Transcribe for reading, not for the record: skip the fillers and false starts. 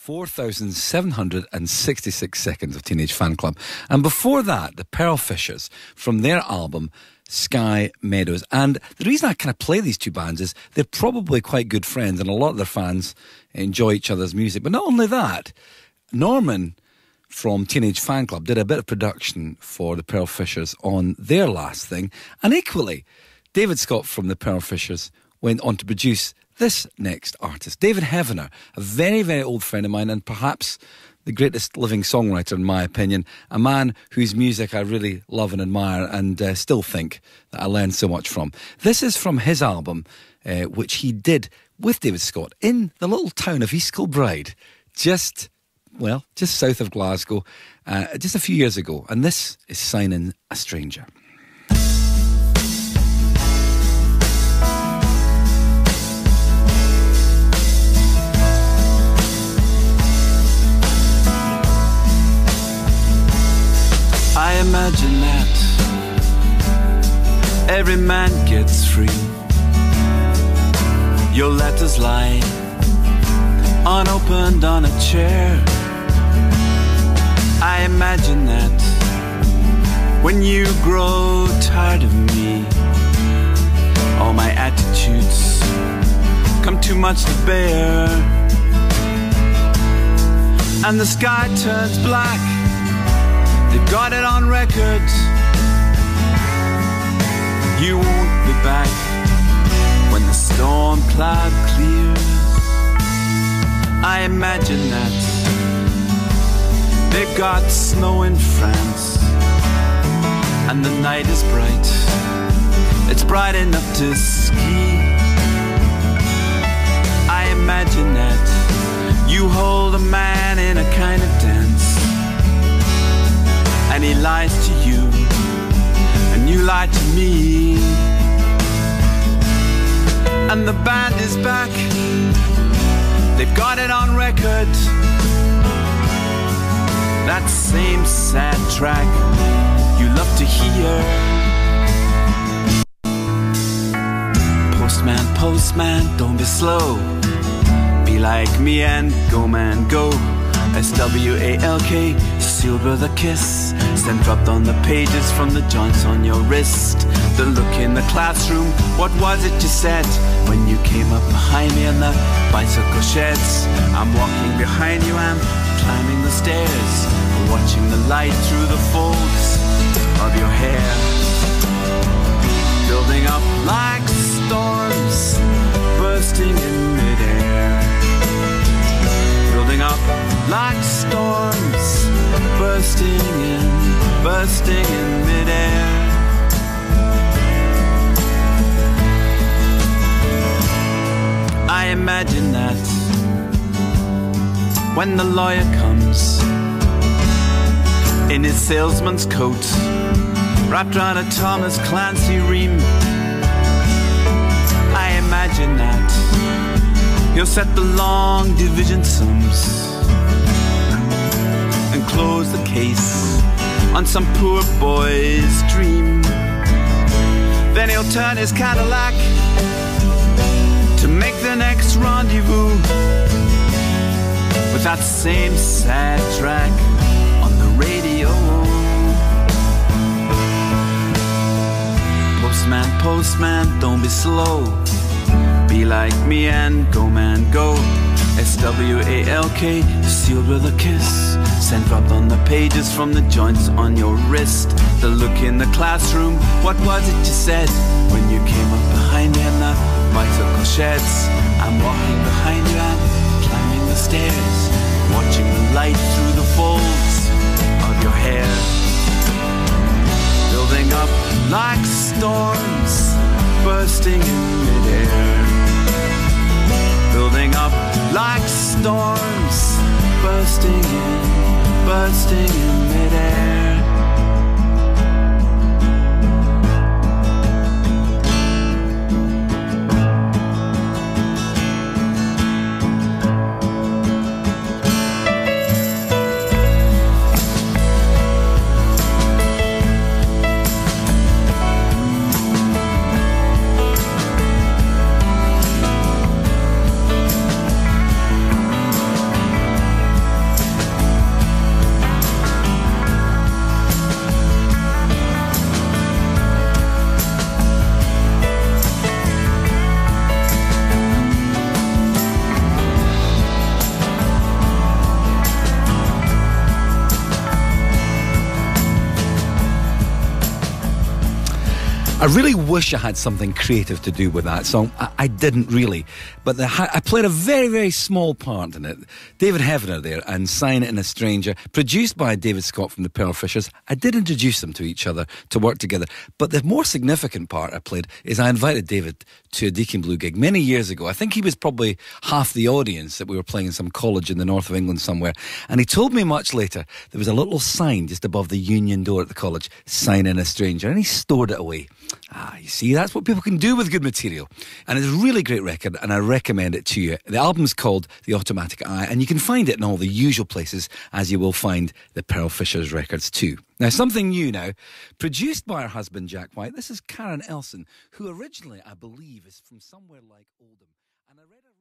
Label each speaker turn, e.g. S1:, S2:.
S1: 4,766 seconds of Teenage Fan Club. And before that, the Pearl Fishers from their album Sky Meadows. And the reason I kind of play these two bands is they're probably quite good friends and a lot of their fans enjoy each other's music. But not only that, Norman from Teenage Fan Club did a bit of production for the Pearl Fishers on their last thing. And equally, David Scott from the Pearl Fishers went on to produce this next artist, David Heavenor, a very, very old friend of mine and perhaps the greatest living songwriter in my opinion, a man whose music I really love and admire and still think that I learned so much from. This is from his album, which he did with David Scott in the little town of East Kilbride, just south of Glasgow, just a few years ago. And this is Signing a Stranger.
S2: I imagine that every man gets free. Your letters lie unopened on a chair. I imagine that when you grow tired of me, all my attitudes come too much to bear, and the sky turns black. They've got it on record. You won't be back when the storm cloud clears. I imagine that they've got snow in France and the night is bright. It's bright enough to ski. I imagine that you hold a man in a kind of dance, and he lies to you, and you lie to me. And the band is back. They've got it on record. That same sad track you love to hear. Postman, postman, don't be slow. Be like me and go, man, go. S-W-A-L-K, sealed with a kiss, sent dropped on the pages from the joints on your wrist. The look in the classroom, what was it you said when you came up behind me in the bicycle sheds? I'm walking behind you, I'm climbing the stairs, watching the light through the folds of your hair, building up like storms, bursting in midair. Building up like storms, bursting in midair. I imagine that when the lawyer comes in his salesman's coat, wrapped around a Thomas Clancy ream, I imagine that he'll set the long division sums and close the case on some poor boy's dream. Then he'll turn his Cadillac to make the next rendezvous with that same sad track on the radio. Postman, postman, don't be slow. Be like me and go, man, go. S-W-A-L-K, sealed with a kiss, sent dropped on the pages from the joints on your wrist. The look in the classroom, what was it you said when you came up behind me in the bicycle sheds? I'm walking behind you and climbing the stairs, watching the light through the folds of your hair, building up like storms, bursting in midair. Building up like storms, bursting in midair.
S1: I really wish I had something creative to do with that song. I didn't really. But I played a very, very small part in it. David Heavenor there and Sign in a Stranger, produced by David Scott from the Pearl Fishers. I did introduce them to each other to work together. But the more significant part I played is I invited David to a Deacon Blue gig many years ago. I think he was probably half the audience that we were playing in some college in the north of England somewhere. And he told me much later there was a little sign just above the union door at the college, Sign in a Stranger. And he stored it away. You see, that's what people can do with good material. And it's a really great record, and I recommend it to you. The album's called The Automatic Eye, and you can find it in all the usual places, as you will find the Pearl Fishers records too. Now, something new now, produced by her husband, Jack White. This is Karen Elson, who originally, I believe, is from somewhere like Oldham. And I read a